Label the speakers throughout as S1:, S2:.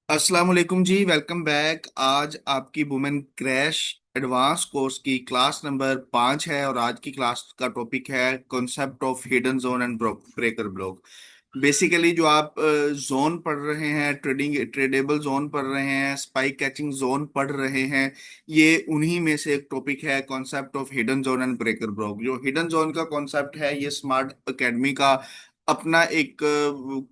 S1: अस्सलाम वालेकुम जी, welcome back. आज आपकी वुमेन क्रैश एडवांस कोर्स की क्लास नंबर 5 है और आज की क्लास का टॉपिक है concept of hidden zone and breaker block. Basically जो आप जोन पढ़ रहे हैं, ट्रेडेबल जोन पढ़ रहे हैं, स्पाइक कैचिंग जोन पढ़ रहे हैं, ये उन्हीं में से एक टॉपिक है concept of hidden zone and breaker block. जो हिडन जोन का कॉन्सेप्ट है ये स्मार्ट एकेडमी का अपना एक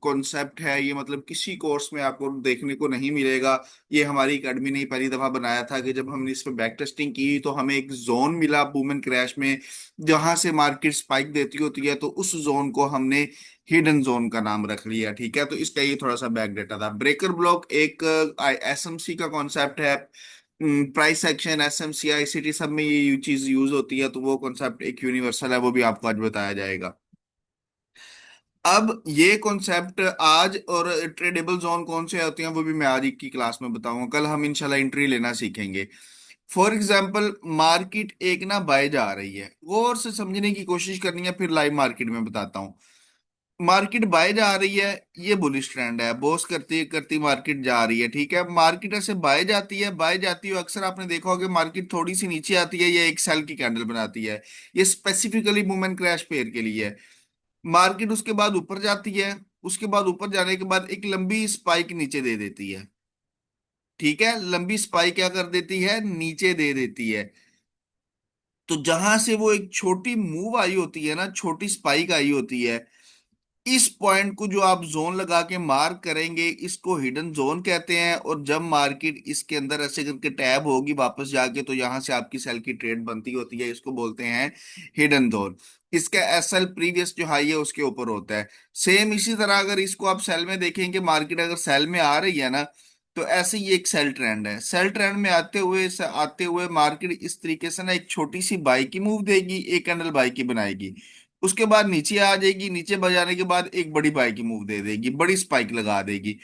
S1: कॉन्सेप्ट है। ये मतलब किसी कोर्स में आपको देखने को नहीं मिलेगा। ये हमारी एकेडमी ने पहली दफा बनाया था कि जब हमने इस पे बैक टेस्टिंग की तो हमें एक जोन मिला वुमेन क्रैश में, जहां से मार्केट स्पाइक देती होती है, तो उस जोन को हमने हिडन जोन का नाम रख लिया। ठीक है, तो इसका ये थोड़ा सा बैक डेटा था। ब्रेकर ब्लॉक एक एसएमसी का कॉन्सेप्ट है। प्राइस एक्शन, एसएमसी, आईसीटी सब में ये चीज यूज होती है, तो वो कॉन्सेप्ट एक यूनिवर्सल है, वो भी आपको आज बताया जाएगा। अब ये कॉन्सेप्ट आज और ट्रेडेबल जोन कौन से होते हैं वो भी मैं आज की क्लास में बताऊंगा। कल हम इंशाल्लाह एंट्री लेना सीखेंगे। फॉर एग्जाम्पल, मार्केट एक ना बाय जा रही है, गौर से समझने की कोशिश करनी है, फिर लाइव मार्केट में बताता हूँ। मार्केट बाय जा रही है, ये बुलिश ट्रेंड है, बॉस करती करती मार्केट जा रही है। ठीक है, मार्केट ऐसे बाय जाती है, बाय जाती है, अक्सर आपने देखा होगा मार्केट थोड़ी सी नीचे आती है, ये एक सेल की कैंडल बनाती है। ये स्पेसिफिकली वुमेन क्रैश पेयर के लिए है। मार्केट उसके बाद ऊपर जाती है, उसके बाद ऊपर जाने के बाद एक लंबी स्पाइक नीचे दे देती है। ठीक है, लंबी स्पाइक क्या कर देती है, नीचे दे देती है। तो जहां से वो एक छोटी मूव आई होती है ना, छोटी स्पाइक आई होती है, इस पॉइंट को जो आप जोन लगा के मार्क करेंगे, इसको हिडन जोन कहते हैं। और जब मार्केट इसके अंदर ऐसे करके टैब होगी वापस जाके, तो यहां से आपकी सेल की ट्रेड बनती होती है, इसको बोलते हैं हिडन जोन। इसका एसएल प्रीवियस जो हाई है उसके ऊपर होता है। सेम इसी तरह अगर इसको आप सेल में देखेंगे, मार्केट अगर सेल में आ रही है ना, तो ऐसे ही एक सेल ट्रेंड है। सेल ट्रेंड में आते हुए मार्केट इस तरीके से ना एक छोटी सी बाई की मूव देगी, एक कैंडल बाई की बनाएगी, उसके बाद नीचे आ जाएगी, नीचे बजाने के बाद एक बड़ी बाई की मूव दे देगी, बड़ी स्पाइक लगा देगी।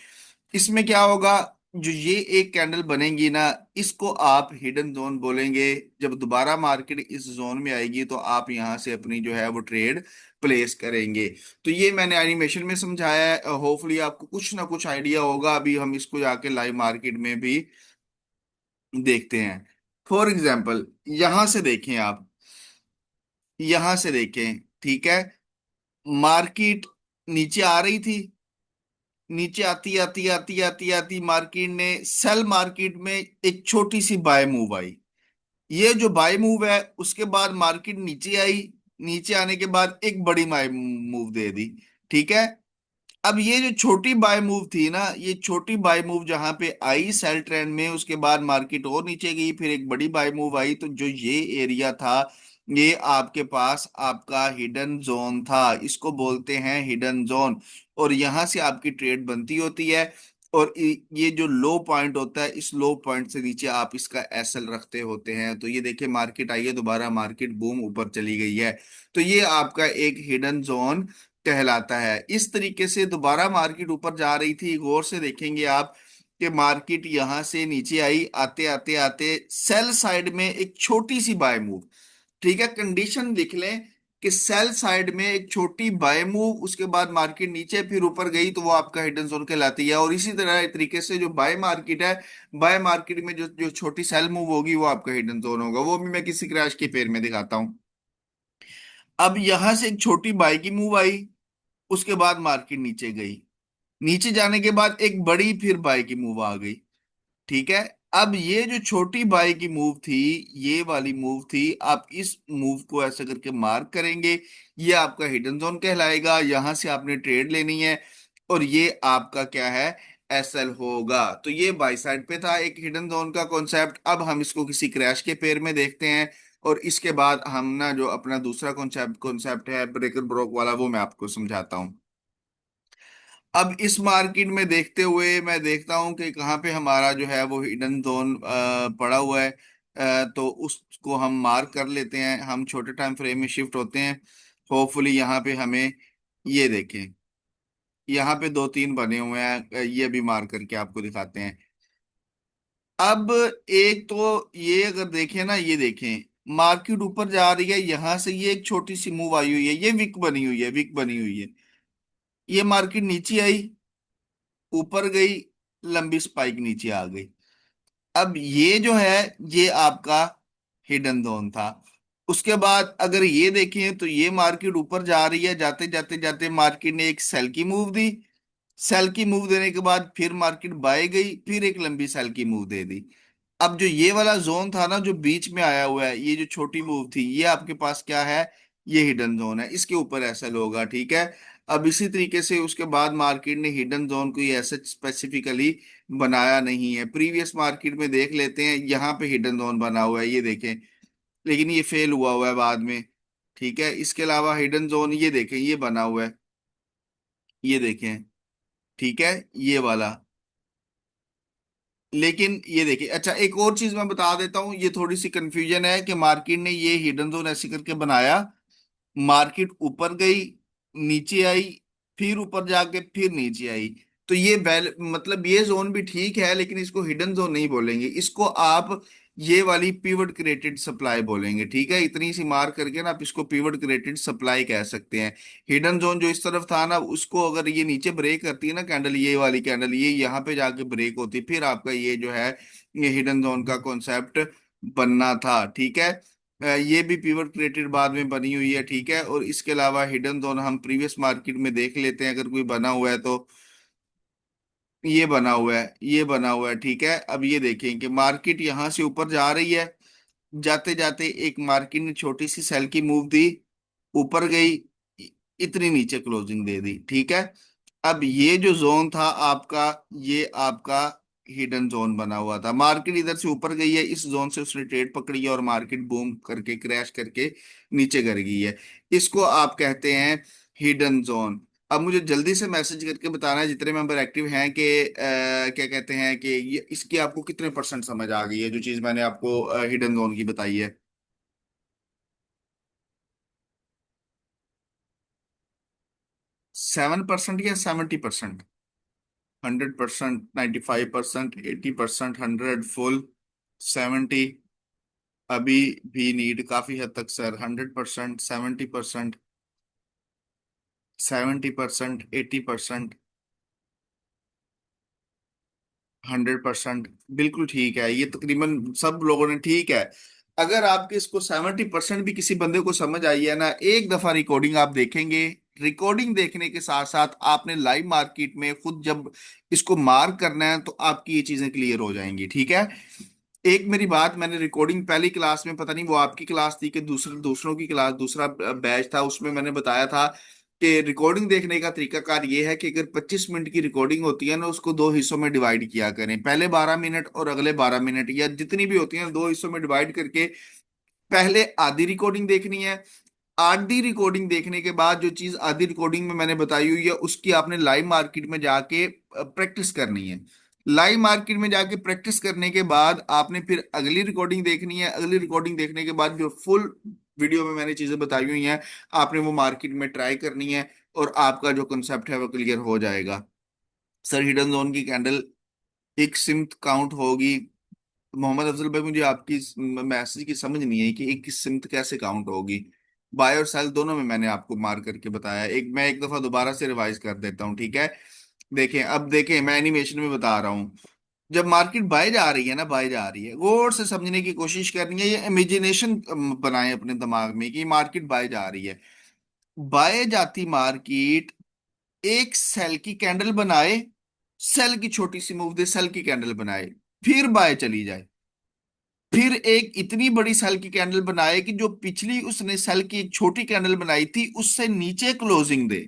S1: इसमें क्या होगा, जो ये एक कैंडल बनेगी ना, इसको आप हिडन जोन बोलेंगे। जब दोबारा मार्केट इस जोन में आएगी तो आप यहां से अपनी जो है वो ट्रेड प्लेस करेंगे। तो ये मैंने एनिमेशन में समझाया है, होपफुली आपको कुछ ना कुछ आइडिया होगा। अभी हम इसको जाके लाइव मार्केट में भी देखते हैं। फॉर एग्जाम्पल, यहां से देखें आप, यहां से देखें। ठीक है, मार्केट नीचे आ रही थी, नीचे आती आती आती आती आती मार्केट ने सेल मार्केट में एक छोटी सी बाय मूव आई। ये जो बाय मूव है, उसके बाद मार्केट नीचे आई, नीचे आने के बाद एक बड़ी बाय मूव दे दी। ठीक है, अब ये जो छोटी बाय मूव थी ना, ये छोटी बाय मूव जहां पे आई सेल ट्रेंड में, उसके बाद मार्केट और नीचे गई, फिर एक बड़ी बाय मूव आई, तो जो ये एरिया था, ये आपके पास आपका हिडन जोन था, इसको बोलते हैं हिडन जोन। और यहां से आपकी ट्रेड बनती होती है। और ये जो लो पॉइंट होता है, इस लो पॉइंट से नीचे आप इसका एसएल रखते होते हैं। तो ये देखिए, मार्केट आई है, दोबारा मार्केट बूम ऊपर चली गई है, तो ये आपका एक हिडन जोन कहलाता है। इस तरीके से दोबारा मार्केट ऊपर जा रही थी, गौर से देखेंगे आप कि मार्केट यहां से नीचे आई, आते आते आते सेल साइड में एक छोटी सी बाय मूव। ठीक है, कंडीशन लिख लें कि सेल साइड में एक छोटी बाय मूव, उसके बाद मार्केट नीचे फिर ऊपर गई, तो वो आपका हिडन जोन कहलाती है। और इसी तरह तरीके से जो बाय मार्केट है, बाय मार्केट में जो जो छोटी सेल मूव होगी, वो आपका हिडन जोन होगा। वो भी मैं किसी क्रैश के पेयर में दिखाता हूं। अब यहां से एक छोटी बाय की मूव आई, उसके बाद मार्केट नीचे गई, नीचे जाने के बाद एक बड़ी फिर बाय की मूव आ गई। ठीक है, अब ये जो छोटी बाय की मूव थी, ये वाली मूव थी, आप इस मूव को ऐसे करके मार्क करेंगे, ये आपका हिडन जोन कहलाएगा। यहां से आपने ट्रेड लेनी है, और ये आपका क्या है, एसएल होगा। तो ये बाई साइड पे था एक हिडन जोन का कॉन्सेप्ट। अब हम इसको किसी क्रैश के पेयर में देखते हैं, और इसके बाद हम ना जो अपना दूसरा कॉन्सेप्ट कॉन्सेप्ट है ब्रेकर ब्रोक वाला, वो मैं आपको समझाता हूँ। अब इस मार्केट में देखते हुए मैं देखता हूं कि कहाँ पे हमारा जो है वो हिडन जोन पड़ा हुआ है। तो उसको हम मार्क कर लेते हैं, हम छोटे टाइम फ्रेम में शिफ्ट होते हैं। होपफुली यहाँ पे हमें, ये देखें, यहाँ पे दो तीन बने हुए हैं, ये भी मार्क करके आपको दिखाते हैं। अब एक तो ये अगर देखें ना, ये देखें, मार्केट ऊपर जा रही है, यहां से ये एक छोटी सी मूव आई हुई है, ये विक बनी हुई है, विक बनी हुई है। ये मार्केट नीचे आई, ऊपर गई, लंबी स्पाइक नीचे आ गई। अब ये जो है, ये आपका हिडन जोन था। उसके बाद अगर ये देखें तो ये मार्केट ऊपर जा रही है, जाते जाते जाते मार्केट ने एक सेल की मूव दी। सेल की मूव देने के बाद फिर मार्केट बाय गई, फिर एक लंबी सेल की मूव दे दी। अब जो ये वाला जोन था ना, जो बीच में आया हुआ है, ये जो छोटी मूव थी, ये आपके पास क्या है? ये हिडन जोन है, इसके ऊपर ऐसा होगा, ठीक है। अब इसी तरीके से उसके बाद मार्केट ने हिडन जोन को ऐसे स्पेसिफिकली बनाया नहीं है। प्रीवियस मार्केट में देख लेते हैं, यहाँ पे हिडन जोन बना हुआ है, ये देखें, लेकिन ये फेल हुआ हुआ है बाद में। ठीक है, इसके अलावा हिडन जोन ये देखें, ये बना हुआ है, ये देखें, ठीक है, ये वाला। लेकिन ये देखिए, अच्छा एक और चीज मैं बता देता हूँ, ये थोड़ी सी कंफ्यूजन है कि मार्केट ने ये हिडन जोन ऐसे करके बनाया, मार्केट ऊपर गई, नीचे आई, फिर ऊपर जाके फिर नीचे आई। तो ये वैल मतलब ये जोन भी ठीक है, लेकिन इसको हिडन जोन नहीं बोलेंगे, इसको आप ये वाली पिवट क्रिएटेड सप्लाई बोलेंगे। ठीक है, इतनी सी मार करके ना आप इसको पिवट क्रिएटेड सप्लाई कह सकते हैं। हिडन जोन जो इस तरफ था ना, उसको अगर ये नीचे ब्रेक करती है ना कैंडल, ये वाली कैंडल, ये यहाँ पे जाके ब्रेक होती, फिर आपका ये जो है, ये हिडन जोन का कॉन्सेप्ट बनना था। ठीक है, ये भी पिवट क्रिएटेड बाद में बनी हुई है। ठीक है, और इसके अलावा हिडन जोन हम प्रीवियस मार्केट में देख लेते हैं, अगर कोई बना हुआ है तो ये बना हुआ है, ये बना हुआ है। ठीक है, अब ये देखें कि मार्केट यहां से ऊपर जा रही है, जाते जाते एक मार्केट ने छोटी सी सेल की मूव दी, ऊपर गई, इतनी नीचे क्लोजिंग दे दी। ठीक है, अब ये जो जोन था आपका, ये आपका हिडन जोन बना हुआ था। मार्केट इधर से ऊपर गई है, इस जोन से उसने ट्रेड पकड़ी है और मार्केट बूम करके क्रैश करके नीचे गिर गई है। इसको आप कहते हैं हिडन जोन। अब मुझे जल्दी से मैसेज करके बताना है जितने मेंबर एक्टिव हैं कि क्या कहते हैं कि ये इसकी आपको कितने परसेंट समझ आ गई है, जो चीज मैंने आपको हिडन जोन की बताई है। 7% या 70%? 100%, 95%, 80%, 100 फुल, 70? अभी भी नीड काफी हद तक सर। 100%, 70%, 70%, 80%, 100%? बिल्कुल ठीक है, ये तकरीबन सब लोगों ने ठीक है। अगर आपके इसको 70% भी किसी बंदे को समझ आई है ना, एक दफा रिकॉर्डिंग आप देखेंगे, रिकॉर्डिंग देखने के साथ साथ आपने लाइव मार्केट में खुद जब इसको मार्क करना है, तो आपकी ये चीजें क्लियर हो जाएंगी। ठीक है, एक मेरी बात, मैंने रिकॉर्डिंग पहली क्लास में, पता नहीं वो आपकी क्लास थी कि दूसरों की क्लास, दूसरा बैच था, उसमें मैंने बताया था कि रिकॉर्डिंग देखने का तरीकाकार ये है कि अगर 25 मिनट की रिकॉर्डिंग होती है ना, उसको दो हिस्सों में डिवाइड किया करें, पहले 12 मिनट और अगले 12 मिनट, या जितनी भी होती है दो हिस्सों में डिवाइड करके पहले आधी रिकॉर्डिंग देखनी है। आधी रिकॉर्डिंग देखने के बाद जो चीज आधी रिकॉर्डिंग में मैंने बताई हुई है, उसकी आपने लाइव मार्केट में जाके प्रैक्टिस करनी है। लाइव मार्केट में जाके प्रैक्टिस करने के बाद आपने फिर अगली रिकॉर्डिंग देखनी है। अगली रिकॉर्डिंग देखने के बाद जो फुल वीडियो में मैंने चीजें बताई हुई हैं, आपने वो मार्केट में ट्राई करनी है, और आपका जो कंसेप्ट है वो क्लियर हो जाएगा। सर हिडन जोन की कैंडल एक सिम्थ काउंट होगी? मोहम्मद अफजल भाई, मुझे आपकी मैसेज की समझ नहीं है कि एक की सिमत कैसे काउंट होगी। बाय और सेल दोनों में मैंने आपको मार करके बताया। एक मैं एक दफा दोबारा से रिवाइज कर देता हूँ, ठीक है। देखें, अब देखें, मैं एनिमेशन में बता रहा हूँ। जब मार्केट बाय जा रही है ना, बाय जा रही है, गौर से समझने की कोशिश करनी है, ये इमेजिनेशन बनाएं अपने दिमाग में कि मार्केट बाय जा रही है। बाय जाती मार्केट एक सेल की कैंडल बनाए, सेल की छोटी सी मूव दे, सेल की कैंडल बनाए, फिर बाय चली जाए, फिर एक इतनी बड़ी सेल की कैंडल बनाए कि जो पिछली उसने सेल की एक छोटी कैंडल बनाई थी उससे नीचे क्लोजिंग दे।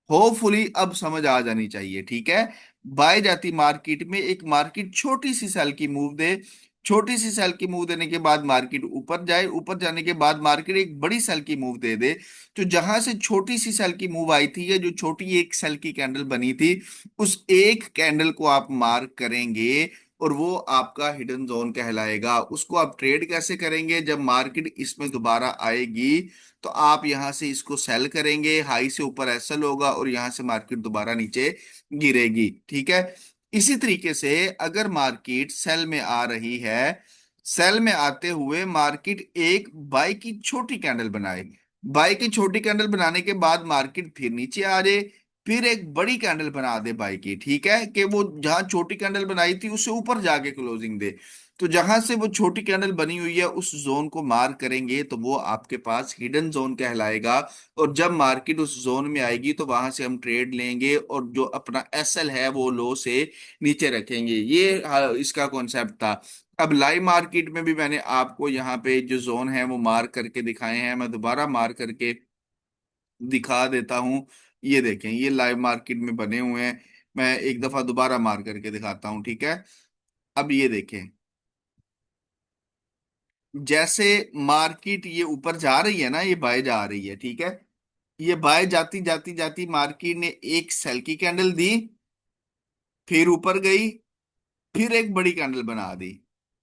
S1: होपफुली अब समझ आ जानी चाहिए, ठीक है। बाय जाती मार्केट में एक मार्केट छोटी सी सेल की मूव दे, छोटी सी सेल की मूव देने के बाद मार्केट ऊपर जाए, ऊपर जाने के बाद मार्केट एक बड़ी सेल की मूव दे दे। तो जहां से छोटी सी सेल की मूव आई थी, या जो छोटी एक सेल की कैंडल बनी थी, उस एक कैंडल को आप मार्क करेंगे, और वो आपका हिडन जोन कहलाएगा। उसको आप ट्रेड कैसे करेंगे? जब मार्केट इसमें दोबारा आएगी, तो आप यहां से इसको सेल करेंगे, हाई से ऊपर एसएल होगा, और यहां से मार्केट दोबारा नीचे गिरेगी। ठीक है, इसी तरीके से अगर मार्केट सेल में आ रही है, सेल में आते हुए मार्केट एक बाय की छोटी कैंडल बनाए, बाय की छोटी कैंडल बनाने के बाद मार्केट फिर नीचे आ जाए, फिर एक बड़ी कैंडल बना दे बाई की, ठीक है, कि वो जहां छोटी कैंडल बनाई थी उससे ऊपर जाके क्लोजिंग दे। तो जहां से वो छोटी कैंडल बनी हुई है उस जोन को मार्क करेंगे तो वो आपके पास हिडन जोन कहलाएगा। और जब मार्केट उस जोन में आएगी तो वहां से हम ट्रेड लेंगे और जो अपना एसएल है वो लो से नीचे रखेंगे। ये इसका कॉन्सेप्ट था। अब लाइव मार्केट में भी मैंने आपको यहाँ पे जो जोन है वो मार्क करके दिखाए हैं, मैं दोबारा मार्क करके दिखा देता हूँ। ये देखें, ये लाइव मार्केट में बने हुए हैं। मैं एक दफा दोबारा मार्क करके दिखाता हूँ, ठीक है। अब ये देखें, जैसे मार्केट ये ऊपर जा रही है ना, ये बाय जा रही है, ठीक है। ये बाय जाती जाती जाती मार्केट ने एक सेल की कैंडल दी, फिर ऊपर गई, फिर एक बड़ी कैंडल बना दी,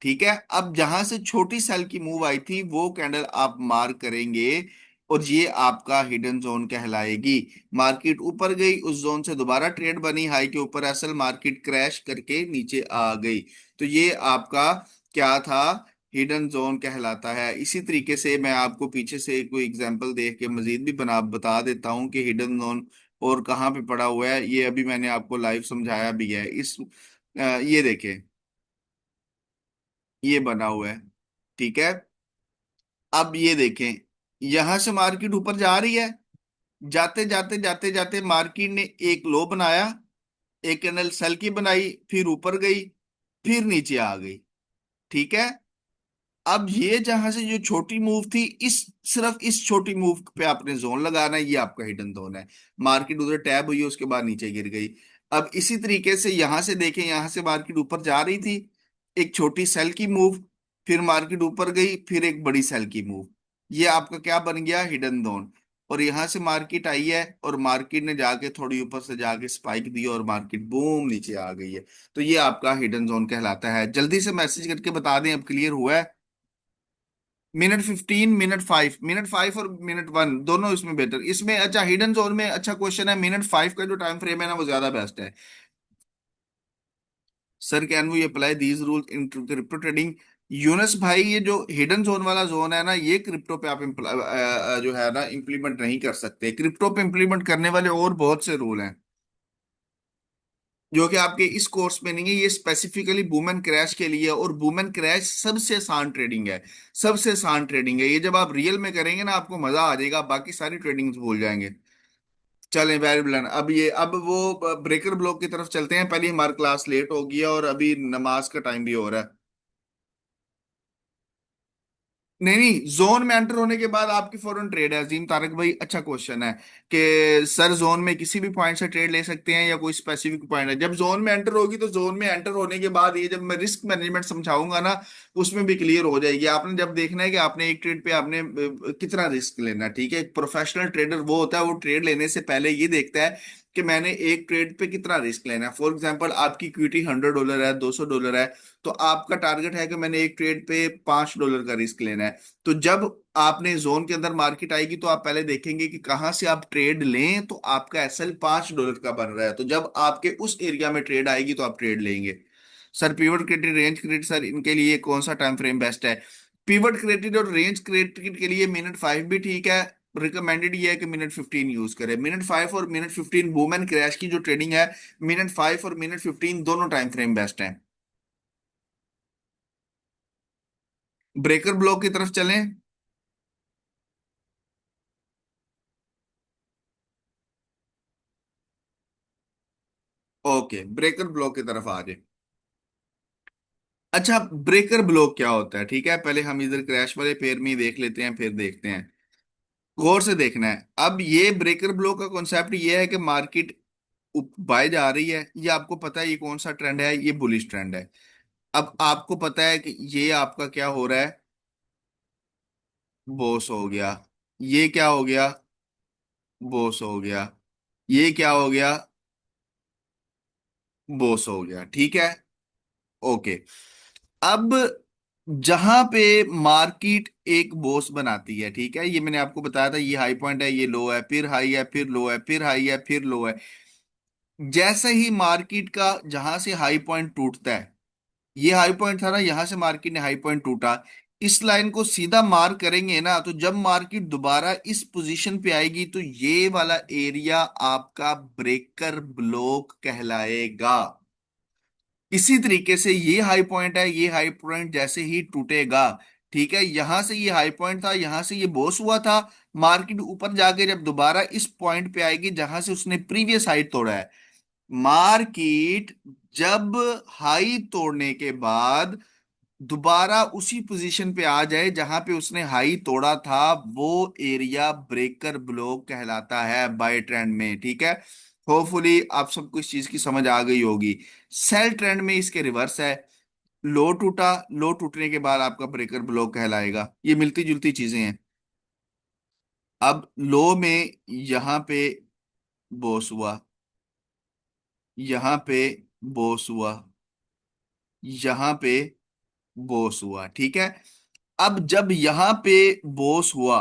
S1: ठीक है। अब जहां से छोटी सेल की मूव आई थी वो कैंडल आप मार्क करेंगे और ये आपका हिडन जोन कहलाएगी। मार्केट ऊपर गई, उस जोन से दोबारा ट्रेड बनी हाई के ऊपर, असल मार्केट क्रैश करके नीचे आ गई। तो ये आपका क्या था, हिडन जोन कहलाता है। इसी तरीके से मैं आपको पीछे से कोई एग्जांपल देख के मजीद भी बना बता देता हूँ कि हिडन जोन और कहाँ पे पड़ा हुआ है। ये अभी मैंने आपको लाइव समझाया भी है। ये देखें, ये बना हुआ है, ठीक है। अब ये देखें, यहां से मार्केट ऊपर जा रही है, जाते जाते जाते जाते मार्केट ने एक लो बनाया, एक कैंडल सेल की बनाई, फिर ऊपर गई, फिर नीचे आ गई, ठीक है। अब ये जहां से जो छोटी मूव थी, इस सिर्फ इस छोटी मूव पे आपने जोन लगाना है, ये आपका हिडन जोन है। मार्केट उधर टैब हुई, उसके बाद नीचे गिर गई। अब इसी तरीके से यहां से देखें, यहां से मार्केट ऊपर जा रही थी, एक छोटी सेल की मूव, फिर मार्केट ऊपर गई, फिर एक बड़ी सेल की मूव, ये आपका क्या बन गया, हिडन जोन। और यहां से मार्केट आई है और मार्केट ने जाके थोड़ी ऊपर से जाके स्पाइक दी और मार्केट बूम नीचे आ गई है। तो ये आपका हिडन जोन कहलाता है। जल्दी से मैसेज करके बता दें, अब क्लियर हुआ है। मिनट 15, मिनट 5 और मिनट 1 दोनों इसमें बेटर, इसमें अच्छा हिडन जोन में अच्छा क्वेश्चन है, मिनट 5 का जो टाइम फ्रेम है ना वो ज्यादा बेस्ट है। Sir can we apply these rule in crypto trading. Yunus भाई, ये जो हिडन जोन वाला जोन है ना, ये क्रिप्टो पे आप जो है ना इम्प्लीमेंट नहीं कर सकते। क्रिप्टो पे इम्प्लीमेंट करने वाले और बहुत से रूल हैं जो कि आपके इस कोर्स में नहीं है। ये स्पेसिफिकली वुमेन क्रैश के लिए है, और वुमेन क्रैश सबसे आसान ट्रेडिंग है, सबसे आसान ट्रेडिंग है। ये जब आप रियल में करेंगे ना आपको मजा आ जाएगा, बाकी सारी ट्रेडिंग्स भूल जाएंगे। चलें वेरिएबल, अब वो ब्रेकर ब्लॉक की तरफ चलते हैं। पहले हमारी क्लास लेट हो गई है और अभी नमाज का टाइम भी हो रहा है। नहीं नहीं, जोन में एंटर होने के बाद आपकी फॉरेन ट्रेड है। अजीम तारक भाई, अच्छा क्वेश्चन है कि सर जोन में किसी भी पॉइंट से ट्रेड ले सकते हैं या कोई स्पेसिफिक पॉइंट है। जब जोन में एंटर होगी तो जोन में एंटर होने के बाद ये जब मैं रिस्क मैनेजमेंट समझाऊंगा ना उसमें भी क्लियर हो जाएगी। आपने जब देखना है कि आपने एक ट्रेड पे आपने कितना रिस्क लेना है, ठीक है। एक प्रोफेशनल ट्रेडर वो होता है, वो ट्रेड लेने से पहले ये देखता है कि मैंने एक ट्रेड पे कितना रिस्क लेना है। फॉर एग्जाम्पल, आपकी इक्विटी $100 है, $200 है, तो आपका टारगेट है कि मैंने एक ट्रेड पे $5 का रिस्क लेना है। तो जब आपने जोन के अंदर मार्केट आएगी तो आप पहले देखेंगे कि कहां से आप ट्रेड लें, तो आपका एसएल $5 का बन रहा है। तो जब आपके उस एरिया में ट्रेड आएगी तो आप ट्रेड लेंगे। Sir pivot created, range created, sir इनके लिए कौन सा टाइम फ्रेम बेस्ट है। पिवट क्रिएटेड और रेंज क्रिएटेड के लिए मिनट 5 भी ठीक है। रिकमेंडेड ये है कि मिनट 15 यूज करें। मिनट 5 और मिनट 15 वूमेन क्रैश की जो ट्रेडिंग है, मिनट 5 और मिनट 15 दोनों टाइम फ्रेम बेस्ट हैं। ब्रेकर ब्लॉक की तरफ चलें। ओके, ब्रेकर ब्लॉक की तरफ आ जाए। अच्छा, ब्रेकर ब्लॉक क्या होता है, ठीक है, पहले हम इधर क्रैश वाले पेयर में ही देख लेते हैं, फिर देखते हैं। गौर से देखना है। अब ये ब्रेकर ब्लॉक का कॉन्सेप्ट ये है कि मार्केट बाय जा रही है, ये आपको पता है ये कौन सा ट्रेंड है, ये बुलिश ट्रेंड है। अब आपको पता है कि ये आपका क्या हो रहा है, बॉस हो गया। ये क्या हो गया, बॉस हो गया। ये क्या हो गया, बॉस हो गया, ठीक है। ओके। अब जहां पे मार्केट एक बोस बनाती है, ठीक है, ये मैंने आपको बताया था, ये हाई पॉइंट है, ये लो है, फिर हाई है, फिर लो है, फिर हाई है, फिर लो है। जैसे ही मार्केट का जहां से हाई पॉइंट टूटता है, ये हाई पॉइंट था ना, यहां से मार्केट ने हाई पॉइंट टूटा, इस लाइन को सीधा मार्क करेंगे ना, तो जब मार्केट दोबारा इस पोजीशन पे आएगी तो ये वाला एरिया आपका ब्रेकर ब्लॉक कहलाएगा। इसी तरीके से ये हाई पॉइंट है, ये हाई पॉइंट जैसे ही टूटेगा, ठीक है, यहां से ये हाई पॉइंट था, यहां से ये बॉस हुआ था, मार्केट ऊपर जाके जब दोबारा इस पॉइंट पे आएगी जहां से उसने प्रीवियस हाई तोड़ा है, मार्केट जब हाई तोड़ने के बाद दोबारा उसी पोजीशन पे आ जाए जहां पे उसने हाई तोड़ा था, वो एरिया ब्रेकर ब्लॉक कहलाता है बाय ट्रेंड में, ठीक है। होपफुली आप सबको इस चीज की समझ आ गई होगी। सेल ट्रेंड में इसके रिवर्स है, लो टूटा, लो टूटने के बाद आपका ब्रेकर ब्लॉक कहलाएगा, ये मिलती जुलती चीजें हैं। अब लो में यहां पे बॉस हुआ, यहां पे बॉस हुआ, यहां पे बॉस हुआ, ठीक है। अब जब यहां पे बॉस हुआ,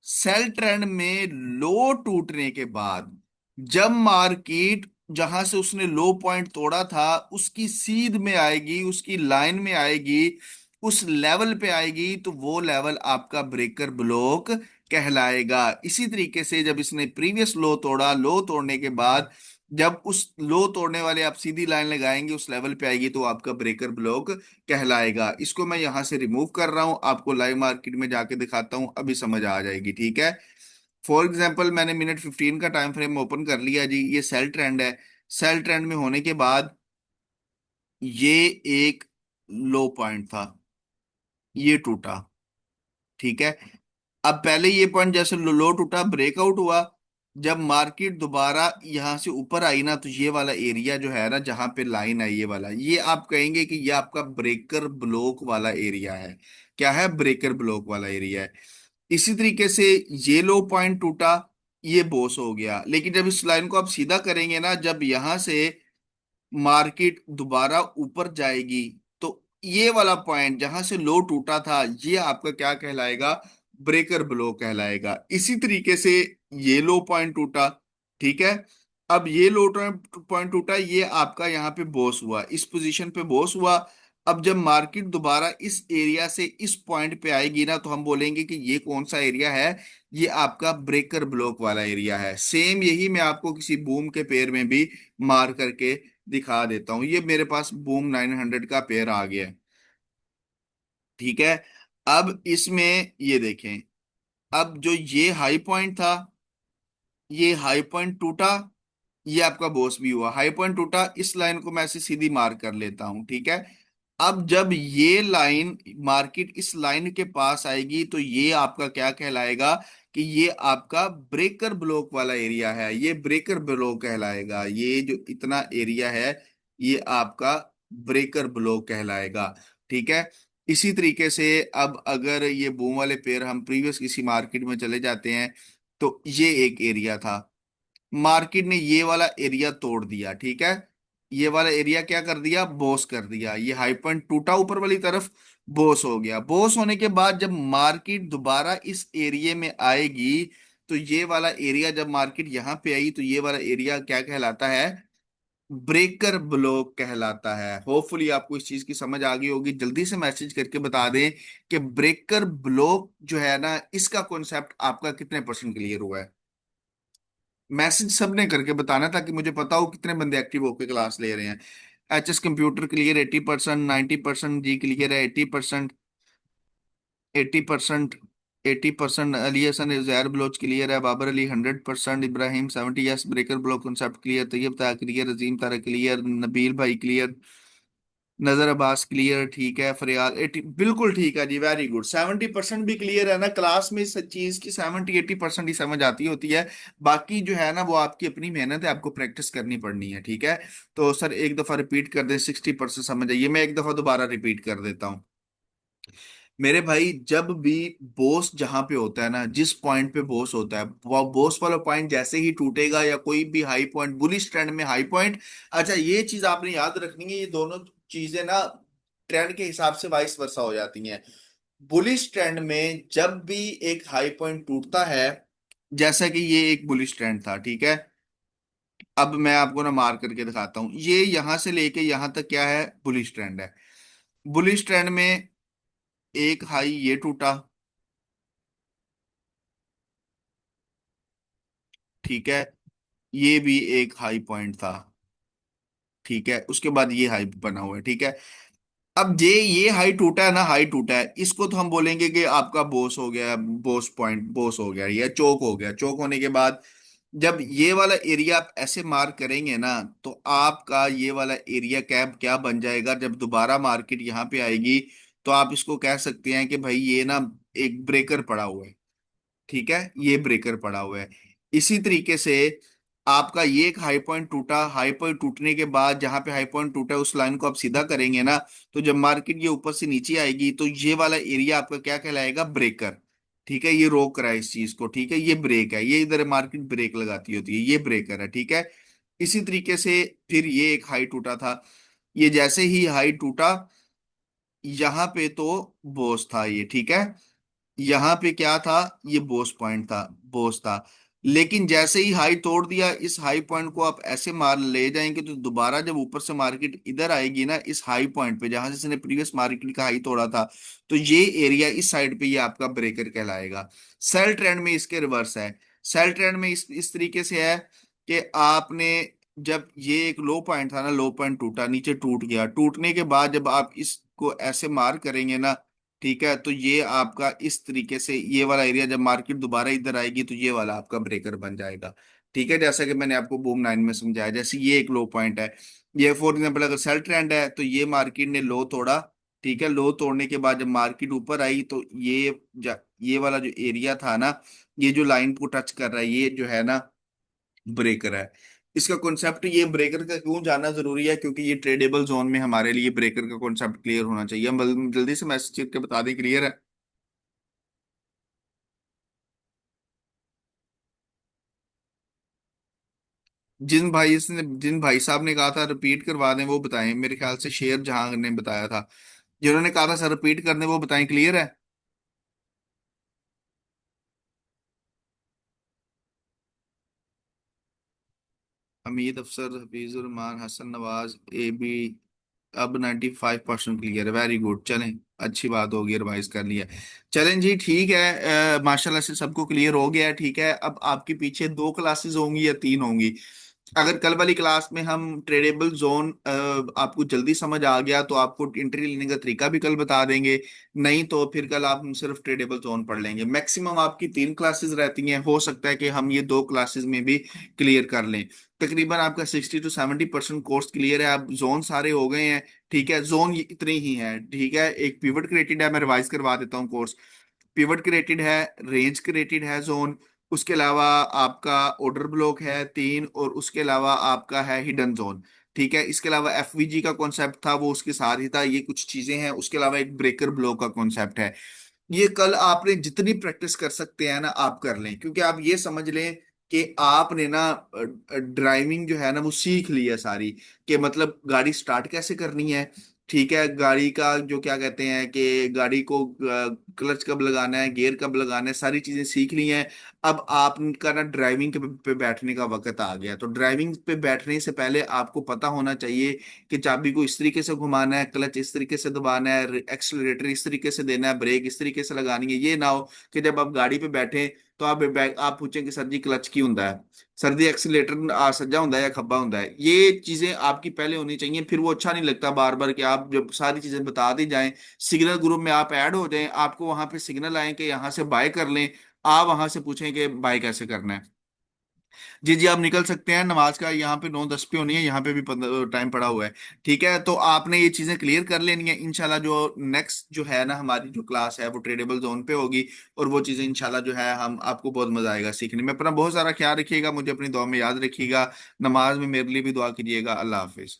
S1: सेल ट्रेंड में लो टूटने के बाद जब मार्केट जहां से उसने लो पॉइंट तोड़ा था उसकी सीध में आएगी, उसकी लाइन में आएगी, उस लेवल पे आएगी, तो वो लेवल आपका ब्रेकर ब्लॉक कहलाएगा। इसी तरीके से जब इसने प्रीवियस लो तोड़ा, लो तोड़ने के बाद जब उस लो तोड़ने वाले आप सीधी लाइन लगाएंगे उस लेवल पे आएगी, तो आपका ब्रेकर ब्लॉक कहलाएगा। इसको मैं यहां से रिमूव कर रहा हूं, आपको लाइव मार्केट में जाके दिखाता हूं, अभी समझ आ जाएगी, ठीक है। फॉर एग्जांपल मैंने मिनट 15 का टाइम फ्रेम ओपन कर लिया जी, ये सेल ट्रेंड है। सेल ट्रेंड में होने के बाद ये एक लो पॉइंट था, ये टूटा, ठीक है। अब पहले ये पॉइंट जैसे लो टूटा, ब्रेकआउट हुआ, जब मार्केट दोबारा यहां से ऊपर आई ना, तो ये वाला एरिया जो है ना जहां पे लाइन है, ये वाला, ये आप कहेंगे कि ये आपका ब्रेकर ब्लॉक वाला एरिया है। क्या है? ब्रेकर ब्लॉक वाला एरिया है। इसी तरीके से ये लो पॉइंट टूटा, ये बॉस हो गया। लेकिन जब इस लाइन को आप सीधा करेंगे ना, जब यहां से मार्केट दोबारा ऊपर जाएगी, तो ये वाला पॉइंट जहां से लो टूटा था, ये आपका क्या कहलाएगा? ब्रेकर ब्लो कहलाएगा। इसी तरीके से ये लो पॉइंट टूटा, ठीक है। अब ये लो पॉइंट टूटा, ये आपका यहाँ पे बॉस हुआ, इस पोजीशन पे बॉस हुआ। अब जब मार्केट दोबारा इस एरिया से इस पॉइंट पे आएगी ना, तो हम बोलेंगे कि ये कौन सा एरिया है? ये आपका ब्रेकर ब्लॉक वाला एरिया है। सेम यही मैं आपको किसी बूम के पेयर में भी मार करके दिखा देता हूं। ये मेरे पास बूम 900 का पेयर आ गया है, ठीक है। अब इसमें ये देखें, अब जो ये हाई पॉइंट था, ये हाई पॉइंट टूटा, ये आपका बॉस भी हुआ, हाई पॉइंट टूटा, इस लाइन को मैं ऐसे सीधी मार्क कर लेता हूं, ठीक है। अब जब ये लाइन, मार्केट इस लाइन के पास आएगी, तो ये आपका क्या कहलाएगा? कि ये आपका ब्रेकर ब्लॉक वाला एरिया है, ये ब्रेकर ब्लॉक कहलाएगा। ये जो इतना एरिया है, ये आपका ब्रेकर ब्लॉक कहलाएगा, ठीक है। इसी तरीके से अब अगर ये बूम वाले पेयर हम प्रीवियस किसी मार्केट में चले जाते हैं, तो ये एक एरिया था, मार्केट ने ये वाला एरिया तोड़ दिया, ठीक है। ये वाला एरिया क्या कर दिया? बॉस कर दिया, ये हाई पॉइंट टूटा ऊपर वाली तरफ, बॉस हो गया। बॉस होने के बाद जब मार्केट दोबारा इस एरिया में आएगी, तो ये वाला एरिया जब मार्केट यहां पे आई, तो ये वाला एरिया क्या कहलाता है? ब्रेकर ब्लॉक कहलाता है। होपफुली आपको इस चीज की समझ आ गई होगी। जल्दी से मैसेज करके बता दें कि ब्रेकर ब्लॉक जो है ना, इसका कॉन्सेप्ट आपका कितने परसेंट क्लियर हुआ है। मैसेज सबने करके बताना, ताकि मुझे पता हो कितने बंदे एक्टिव होकर क्लास ले रहे हैं। एचएस कंप्यूटर क्लियर 80%, 90%, जी क्लियर है 80%, 80%, 80%, अली हसन जैर ब्लोच क्लियर है, Babar Ali 100%, Ibrahim 70, yes breaker block concept clear, Tayyab Tara clear, Azeem Tara clear, Nabeel भाई क्लियर, नजर अब्बास क्लियर, ठीक है, फरियाद 80 बिल्कुल ठीक है जी, वेरी गुड। 70% भी क्लियर है ना, क्लास में इस चीज की 70-80% ही समझ आती होती है। बाकी जो है ना, वो आपकी अपनी मेहनत है, आपको प्रैक्टिस करनी पड़नी है, ठीक है। तो सर एक दफा रिपीट कर दें, 60% समझ आइए, मैं एक दफा दोबारा रिपीट कर देता हूँ। मेरे भाई, जब भी बॉस जहां पे होता है ना, जिस पॉइंट पे बॉस होता है, वो बॉस वाला पॉइंट जैसे ही टूटेगा, या कोई भी हाई पॉइंट, बुलिश ट्रेंड में हाई पॉइंट, अच्छा ये चीज आपने याद रखनी है, ये दोनों चीजें ना ट्रेंड के हिसाब से वाइस वर्सा हो जाती हैं। बुलिश ट्रेंड में जब भी एक हाई पॉइंट टूटता है, जैसा कि ये एक बुलिश ट्रेंड था, ठीक है। अब मैं आपको ना मार करके दिखाता हूं, ये यहां से लेके यहां तक क्या है? बुलिश ट्रेंड है। बुलिश ट्रेंड में एक हाई ये टूटा, ठीक है, ये भी एक हाई पॉइंट था, ठीक है, उसके बाद ये हाई बना हुआ है, ठीक है। अब ये हाई टूटा है ना, हाई टूटा है, इसको तो हम बोलेंगे कि आपका बोस हो गया, बोस पॉइंट, बोस हो गया, या चौक हो गया। चौक होने के बाद जब ये वाला एरिया आप ऐसे मार्क करेंगे ना, तो आपका ये वाला एरिया कैप क्या बन जाएगा, जब दोबारा मार्केट यहाँ पे आएगी तो आप इसको कह सकते हैं कि भाई ये ना एक ब्रेकर पड़ा हुआ है, ठीक है, ये ब्रेकर पड़ा हुआ है। इसी तरीके से आपका ये एक हाई पॉइंट टूटा, हाई पॉइंट टूटने के बाद जहां पे हाई पॉइंट टूटा है उस लाइन को आप सीधा करेंगे ना, तो जब मार्केट ये ऊपर से नीचे आएगी तो ये वाला एरिया आपका क्या कहलाएगा, ब्रेकर, ठीक है, ये रोक रहा है इस चीज को, ठीक है, ये ब्रेक है, ये इधर मार्केट ब्रेक लगाती होती है, ये ब्रेकर है, ठीक है। इसी तरीके से फिर ये एक हाई टूटा था, ये जैसे ही हाई टूटा यहाँ पे तो बोस था ये, ठीक है, यहाँ पे क्या था, ये बोस पॉइंट था, बोस था। लेकिन जैसे ही हाई तोड़ दिया, इस हाई पॉइंट को आप ऐसे मार ले जाएंगे तो दोबारा जब ऊपर से मार्केट इधर आएगी ना, इस हाई पॉइंट पे जहां से इसने प्रीवियस मार्केट का हाई तोड़ा था, तो ये एरिया इस साइड पे ये आपका ब्रेकर कहलाएगा। सेल ट्रेंड में इसके रिवर्स है। सेल ट्रेंड में इस तरीके से है कि आपने जब ये एक लो पॉइंट था ना, लो पॉइंट टूटा, नीचे टूट गया, टूटने के बाद जब आप इसको ऐसे मार करेंगे ना, ठीक है, तो ये आपका इस तरीके से ये वाला एरिया जब मार्केट दोबारा इधर आएगी तो ये वाला आपका ब्रेकर बन जाएगा, ठीक है। जैसा कि मैंने आपको बूम 9 में समझाया, जैसे ये एक लो पॉइंट है, ये फॉर एग्जाम्पल अगर सेल ट्रेंड है तो ये मार्केट ने लो तोड़ा, ठीक है, लो तोड़ने के बाद जब मार्केट ऊपर आई तो ये वाला जो एरिया था ना, ये जो लाइन को टच कर रहा है, ये जो है ना ब्रेकर है। इसका कॉन्सेप्ट, ये ब्रेकर का क्यों जानना जरूरी है, क्योंकि ये ट्रेडेबल जोन में हमारे लिए ब्रेकर का कॉन्सेप्ट क्लियर होना चाहिए। हम जल्दी से मैसेज करके बता दें, क्लियर है। जिन भाई साहब ने कहा था रिपीट करवा दें वो बताएं, मेरे ख्याल से शेर जहां ने बताया था, जिन्होंने कहा था सर रिपीट करने वो बताएं, क्लियर है। हमीद अफसर, हफीजुर रहमान, हसन नवाज, ए बी, अब 95% क्लियर है, वेरी गुड, चलें, अच्छी बात होगी, रिवाइज कर लिया। चलें जी, ठीक है, माशाल्लाह से सबको क्लियर हो गया है, ठीक है। अब आपके पीछे दो क्लासेस होंगी या तीन होंगी। अगर कल वाली क्लास में हम ट्रेडेबल जोन आपको जल्दी समझ आ गया तो आपको एंट्री लेने का तरीका भी कल बता देंगे, नहीं तो फिर कल आप सिर्फ ट्रेडेबल जोन पढ़ लेंगे। मैक्सिमम आपकी तीन क्लासेस रहती हैं, हो सकता है कि हम ये दो क्लासेस में भी क्लियर कर लें। तकरीबन आपका 60 to 70% कोर्स क्लियर है, आप जोन सारे हो गए हैं, ठीक है, जोन इतने ही हैं, ठीक है। एक पिवट क्रिएटेड है, मैं रिवाइज करवा देता हूँ कोर्स। पिवट क्रिएटेड है, रेंज क्रिएटेड है जोन, उसके अलावा आपका ऑर्डर ब्लॉक है तीन, और उसके अलावा आपका है हिडन जोन, ठीक है। इसके अलावा एफवीजी का कॉन्सेप्ट था वो उसके साथ ही था, ये कुछ चीजें हैं, उसके अलावा एक ब्रेकर ब्लॉक का कॉन्सेप्ट है। ये कल आपने जितनी प्रैक्टिस कर सकते हैं ना आप कर लें, क्योंकि आप ये समझ लें कि आपने ना ड्राइविंग जो है ना वो सीख ली है सारी, कि मतलब गाड़ी स्टार्ट कैसे करनी है, ठीक है, गाड़ी का जो क्या कहते हैं कि गाड़ी को क्लच कब लगाना है, गियर कब लगाना है, सारी चीजें सीख ली हैं। अब आपका ना ड्राइविंग के पे बैठने का वक्त आ गया, तो ड्राइविंग पे बैठने से पहले आपको पता होना चाहिए कि चाबी को इस तरीके से घुमाना है, क्लच इस तरीके से दबाना है, एक्सलरेटर इस तरीके से देना है, ब्रेक इस तरीके से लगानी है। ये ना हो कि जब आप गाड़ी पे बैठे तो आप पूछें कि सर जी क्लच की होता है, सर जी एक्सीलेटर सज्जा होता है या खब्बा होता है। ये चीजें आपकी पहले होनी चाहिए, फिर वो अच्छा नहीं लगता बार बार कि आप जब सारी चीजें बता दी जाएं, सिग्नल ग्रुप में आप ऐड हो जाएं, आपको वहां पे सिग्नल आए कि यहाँ से बाय कर लें, आप वहां से पूछें कि बाय कैसे करना है। जी जी, आप निकल सकते हैं, नमाज का यहाँ पे 9:10 पे होनी है, यहाँ पे भी टाइम पड़ा हुआ है, ठीक है। तो आपने ये चीजें क्लियर कर लेनी है, इंशाल्लाह जो नेक्स्ट जो है ना हमारी जो क्लास है वो ट्रेडेबल जोन पे होगी, और वो चीजें इंशाल्लाह जो है हम आपको बहुत मजा आएगा सीखने में। अपना बहुत सारा ख्याल रखिएगा, मुझे अपनी दुआ में याद रखिएगा, नमाज में मेरे लिए भी दुआ कीजिएगा। अल्लाह हाफिज।